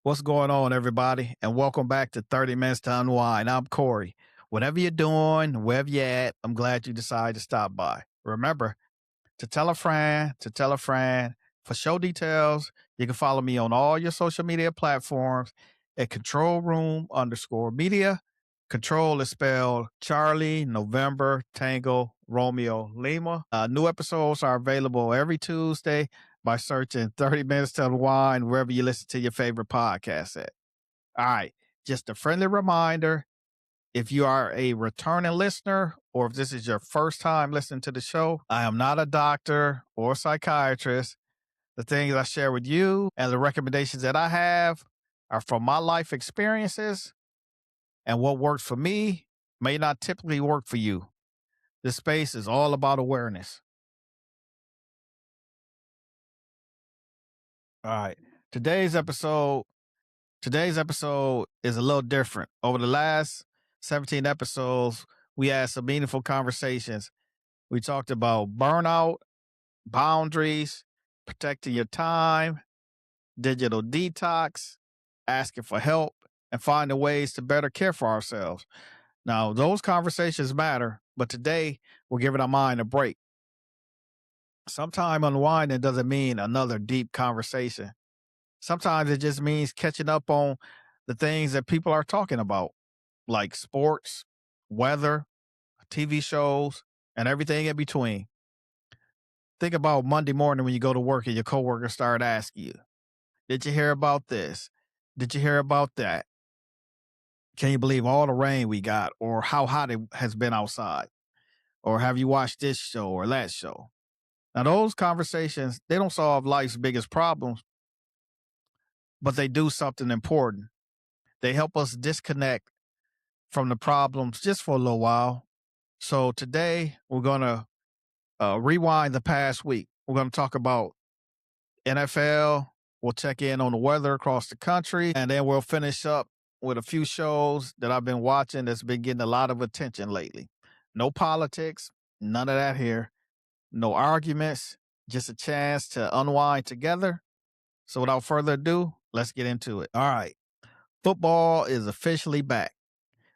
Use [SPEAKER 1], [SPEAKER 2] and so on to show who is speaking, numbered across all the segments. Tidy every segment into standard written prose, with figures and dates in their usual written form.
[SPEAKER 1] What's going on, everybody? And welcome back to 30 Minutes to Unwind. I'm Corey. Whatever you're doing, wherever you're at, I'm glad you decided to stop by. Remember to tell a friend, to tell a friend. For show details, you can follow me on all your social media platforms at Control Room underscore media. Control is spelled Charlie, November, Tango, Romeo, Lima. New episodes are available every Tuesday by searching 30 Minutes to Unwind wherever you listen to your favorite podcast at. All right. Just a friendly reminder, if you are a returning listener or if this is your first time listening to the show, I am not a doctor or psychiatrist. The things I share with you and the recommendations that I have are from my life experiences, and what works for me may not typically work for you. This space is all about awareness. All right. Today's episode Today's episode is a little different. Over the last 17 episodes, we had some meaningful conversations. We talked about burnout, boundaries, protecting your time, digital detox, asking for help, and finding ways to better care for ourselves. Now, those conversations matter, but today we're giving our mind a break. Sometimes unwinding doesn't mean another deep conversation. Sometimes it just means catching up on the things that people are talking about, like sports, weather, TV shows, and everything in between. Think about Monday morning when you go to work and your coworkers start asking you, "Did you hear about this? Did you hear about that? Can you believe all the rain we got? Or how hot it has been outside? Or have you watched this show or that show?" Now, those conversations, they don't solve life's biggest problems, but they do something important. They help us disconnect from the problems just for a little while. So today we're going to rewind the past week. We're going to talk about NFL. We'll check in on the weather across the country, and then we'll finish up with a few shows that I've been watching that's been getting a lot of attention lately. No politics, none of that here. No arguments, just a chance to unwind together. So without further ado, let's get into it. All right. Football is officially back.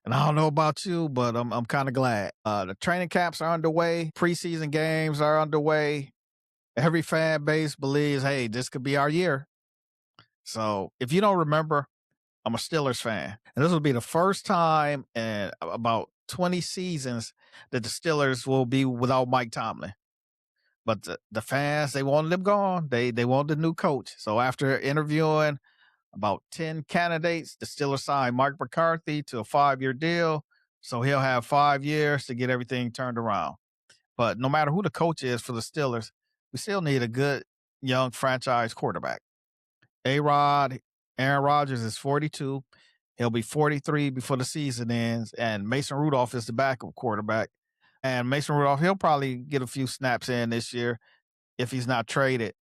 [SPEAKER 1] And I don't know about you, but I'm kind of glad. The training camps are underway. Preseason games are underway. Every fan base believes, hey, this could be our year. So if you don't remember, I'm a Steelers fan. And this will be the first time in about 20 seasons that the Steelers will be without Mike Tomlin. But the fans, they wanted him gone. They wanted a new coach. So after interviewing about 10 candidates, the Steelers signed Mike McCarthy to a 5-year deal. So he'll have 5 years to get everything turned around. But no matter who the coach is for the Steelers, we still need a good young franchise quarterback. A-Rod, Aaron Rodgers is 42. He'll be 43 before the season ends. And Mason Rudolph is the backup quarterback. And Mason Rudolph, he'll probably get a few snaps in this year if he's not traded,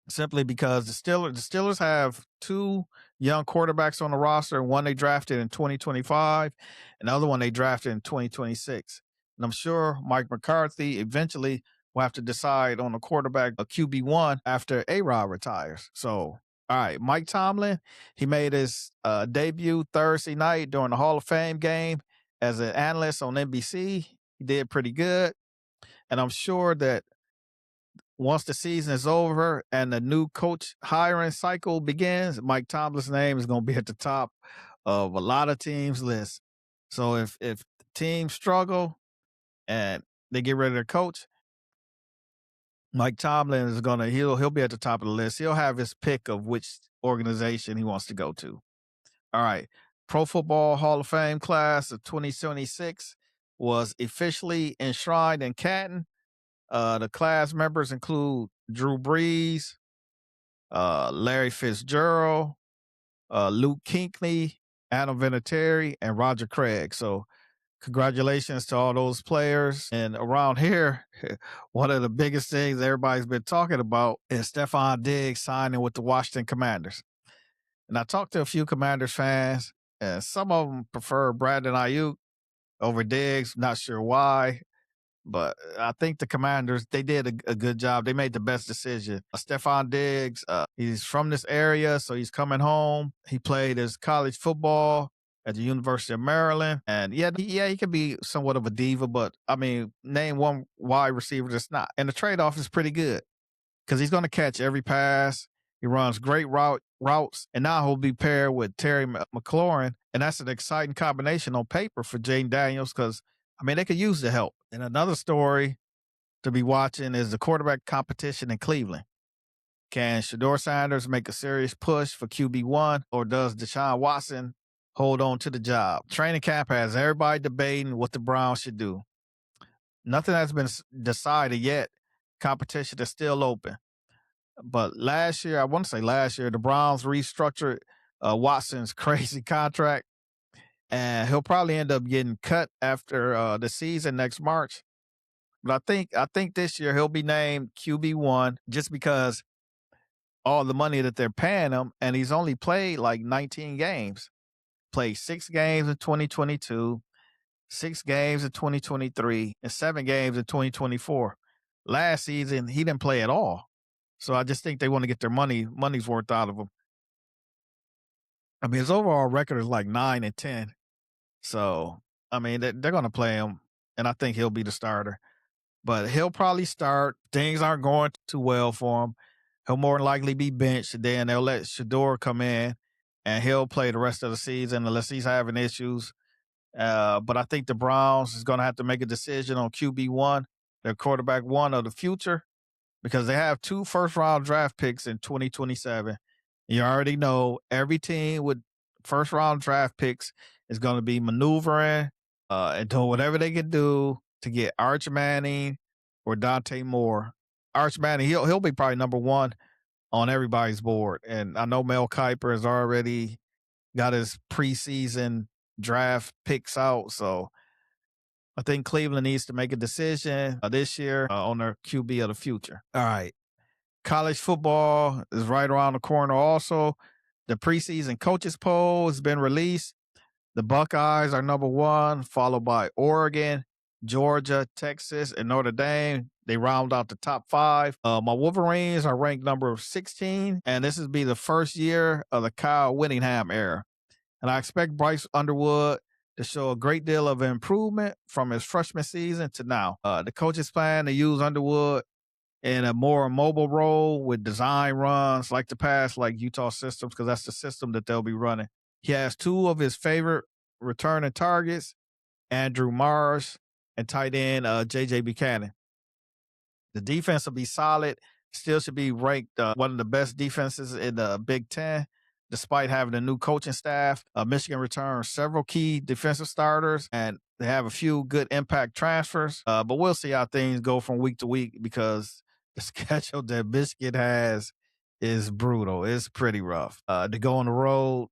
[SPEAKER 1] simply because the Steelers have two young quarterbacks on the roster. One they drafted in 2025, and the other one they drafted in 2026. And I'm sure Mike McCarthy eventually will have to decide on a quarterback, a QB1, after A-Rod retires. So, all right, Mike Tomlin, he made his debut Thursday night during the Hall of Fame game as an analyst on NBC. He did pretty good. And I'm sure that once the season is over and the new coach hiring cycle begins, Mike Tomlin's name is going to be at the top of a lot of teams' lists. So if teams struggle and they get rid of their coach, Mike Tomlin is gonna he'll be at the top of the list. He'll have his pick of which organization he wants to go to. All right. Pro Football Hall of Fame class of 2026 was officially enshrined in Canton. The class members include Drew Brees, Larry Fitzgerald, Luke Kuechly, Adam Vinatieri, and Roger Craig. So congratulations to all those players. And around here, one of the biggest things everybody's been talking about is Stephon Diggs signing with the Washington Commanders. And I talked to a few Commanders fans, and some of them prefer Brandon Ayuk over Diggs. Not sure why. But I think the Commanders, they did a good job. They made the best decision. Stephon Diggs, he's from this area, so he's coming home. He played his college football at the University of Maryland. And yeah, he could be somewhat of a diva, but I mean, name one wide receiver that's not. And the trade-off is pretty good because he's going to catch every pass. He runs great routes, and now he'll be paired with Terry McLaurin, and that's an exciting combination on paper for Jaden Daniels because, I mean, they could use the help. And another story to be watching is the quarterback competition in Cleveland. Can Shador Sanders make a serious push for QB1, or does Deshaun Watson hold on to the job? Training camp has everybody debating what the Browns should do. Nothing has been decided yet. Competition is still open. But last year, I want to say last year, the Browns restructured Watson's crazy contract, and he'll probably end up getting cut after the season next March. But I think this year he'll be named QB1 just because all the money that they're paying him, and he's only played like 19 games. Played 6 games in 2022, 6 games in 2023, and 7 games in 2024. Last season, he didn't play at all. So I just think they want to get their money's worth out of him. I mean, his overall record is like 9-10. So, I mean, they're going to play him, and I think he'll be the starter. But he'll probably start. Things aren't going too well for him. He'll more than likely be benched. Then they'll let Shador come in, and he'll play the rest of the season unless he's having issues. But I think the Browns is going to have to make a decision on QB1, their quarterback one of the future, because they have 2 first-round draft picks in 2027. You already know every team with first-round draft picks is going to be maneuvering and doing whatever they can do to get Arch Manning or Dante Moore. Arch Manning, he'll be probably number 1 on everybody's board. And I know Mel Kiper has already got his preseason draft picks out. So I think Cleveland needs to make a decision this year on their QB of the future. All right. College football is right around the corner also. The preseason coaches poll has been released. The Buckeyes are number 1, followed by Oregon, Georgia, Texas, and Notre Dame. They round out the top 5. My Wolverines are ranked number 16, and this will be the first year of the Kyle Whittingham era. And I expect Bryce Underwood to show a great deal of improvement from his freshman season to now. The coaches plan to use Underwood in a more mobile role with design runs like the past, like Utah systems, because that's the system that they'll be running. He has 2 of his favorite returning targets, Andrew Mars and tight end J.J. Buchanan. The defense will be solid. Still should be ranked one of the best defenses in the Big Ten, despite having a new coaching staff. Michigan returns several key defensive starters, and they have a few good impact transfers. But we'll see how things go from week to week because the schedule that Michigan has is brutal. It's pretty rough. To go on the road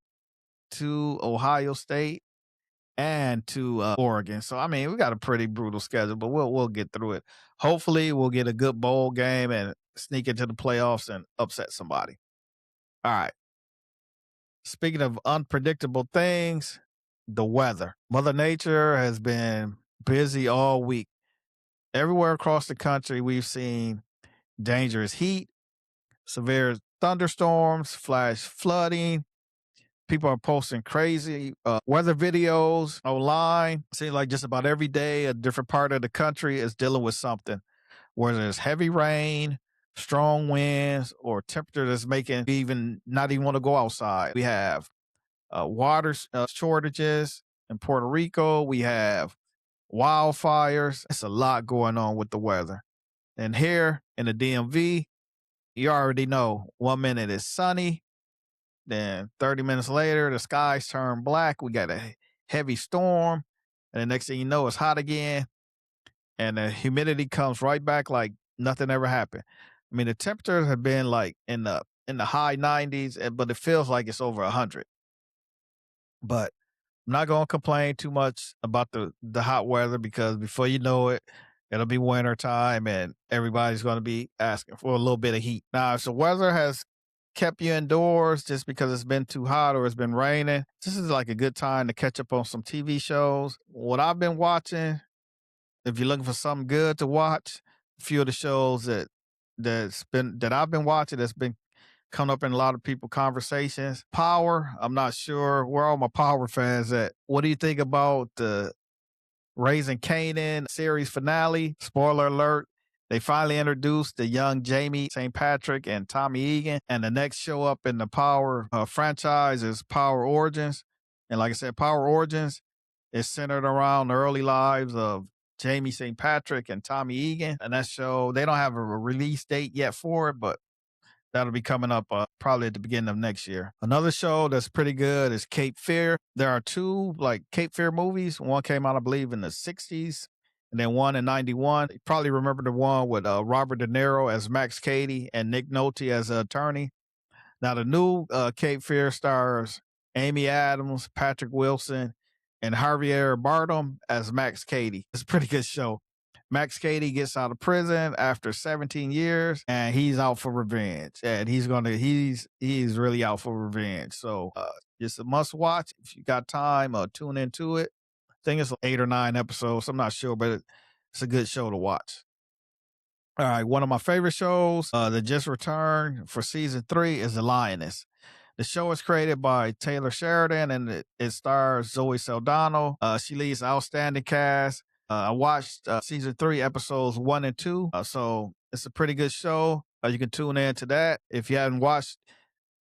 [SPEAKER 1] to Ohio State and to Oregon. So I mean, we got a pretty brutal schedule, but we'll get through it. Hopefully, we'll get a good bowl game and sneak into the playoffs and upset somebody. All right. Speaking of unpredictable things, the weather. Mother Nature has been busy all week. Everywhere across the country, we've seen dangerous heat, severe thunderstorms, flash flooding. People are posting crazy weather videos online. It seems like just about every day, a different part of the country is dealing with something, whether it's heavy rain, strong winds, or temperature that's making you not even want to go outside. We have water shortages in Puerto Rico. We have wildfires. It's a lot going on with the weather. And here in the DMV, you already know 1 minute is sunny. Then 30 minutes later, the skies turn black. We got a heavy storm. And the next thing you know, it's hot again. And the humidity comes right back like nothing ever happened. I mean, the temperatures have been like in the high 90s, but it feels like it's over 100. But I'm not going to complain too much about the hot weather because before you know it, it'll be winter time and everybody's going to be asking for a little bit of heat. Now, if the weather has kept you indoors just because it's been too hot or it's been raining, this is like a good time to catch up on some TV shows. What I've been watching If you're looking for something good to watch, a few of the shows that I've been watching that's been coming up in a lot of people conversations. Power, I'm not sure where all my Power fans at. What do you think about the Raising Kanan series finale? Spoiler alert. They finally introduced the young Jamie St. Patrick and Tommy Egan. And the next show up in the Power franchise is Power Origins. And like I said, Power Origins is centered around the early lives of Jamie St. Patrick and Tommy Egan. And that show, they don't have a release date yet for it, but that'll be coming up probably at the beginning of next year. Another show that's pretty good is Cape Fear. There are two like Cape Fear movies. One came out, I believe, in the 60s, and then one in 91. You probably remember the one with Robert De Niro as Max Cady and Nick Nolte as an attorney. Now, the new Cape Fear stars Amy Adams, Patrick Wilson, and Javier Bardem as Max Cady. It's a pretty good show. Max Cady gets out of prison after 17 years, and he's out for revenge. And he's really out for revenge. So it's a must watch. If you got time, tune into it. I think it's 8 or 9 episodes. I'm not sure, but it's a good show to watch. All right, one of my favorite shows that just returned for season 3 is The Lioness. The show is created by Taylor Sheridan, and it stars Zoe Saldana. She leads an outstanding cast. I watched season 3, episodes 1 and 2. So it's a pretty good show. You can tune in to that. If you haven't watched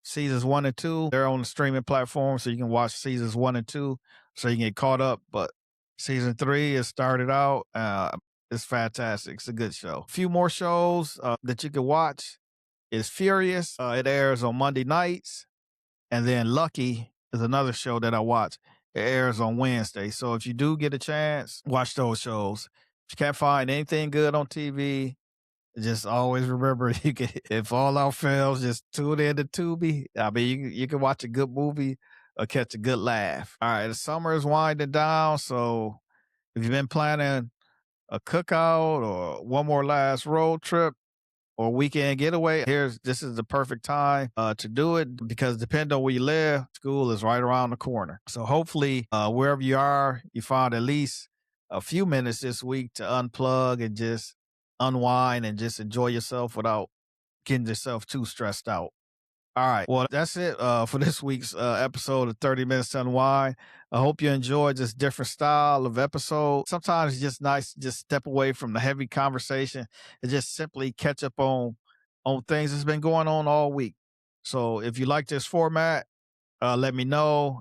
[SPEAKER 1] seasons 1 and 2, they're on the streaming platform, so you can watch seasons 1 and 2 so you can get caught up. But season 3 is started out. It's fantastic. It's a good show. A few more shows that you can watch is Furious. It airs on Monday nights. And then Lucky is another show that I watch. It airs on Wednesday. So if you do get a chance, watch those shows. If you can't find anything good on TV, just always remember you can. If all else fails, just tune in to Tubi. I mean, you can watch a good movie or catch a good laugh. All right, the summer is winding down, so if you've been planning a cookout or one more last road trip or weekend getaway, this is the perfect time to do it, because depending on where you live, school is right around the corner. So hopefully, wherever you are, you find at least a few minutes this week to unplug and just unwind and just enjoy yourself without getting yourself too stressed out. All right. Well, that's it for this week's episode of 30 Minutes to Unwind. I hope you enjoyed this different style of episode. Sometimes it's just nice to just step away from the heavy conversation and just simply catch up on things that's been going on all week. So if you like this format, let me know.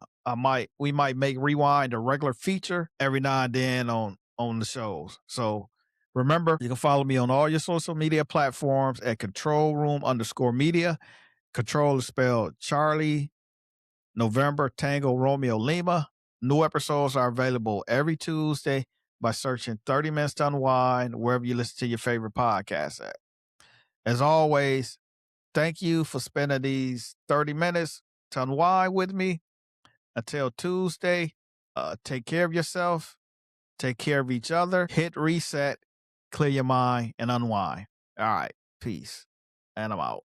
[SPEAKER 1] We might make Rewind a regular feature every now and then on the shows. So remember, you can follow me on all your social media platforms at controlroom_media. Control is spelled Charlie, November, Tango, Romeo, Lima. New episodes are available every Tuesday by searching 30 Minutes to Unwind wherever you listen to your favorite podcast at. As always, thank you for spending these 30 minutes to unwind with me. Until Tuesday, take care of yourself, take care of each other, hit reset, clear your mind, and unwind. All right, peace, and I'm out.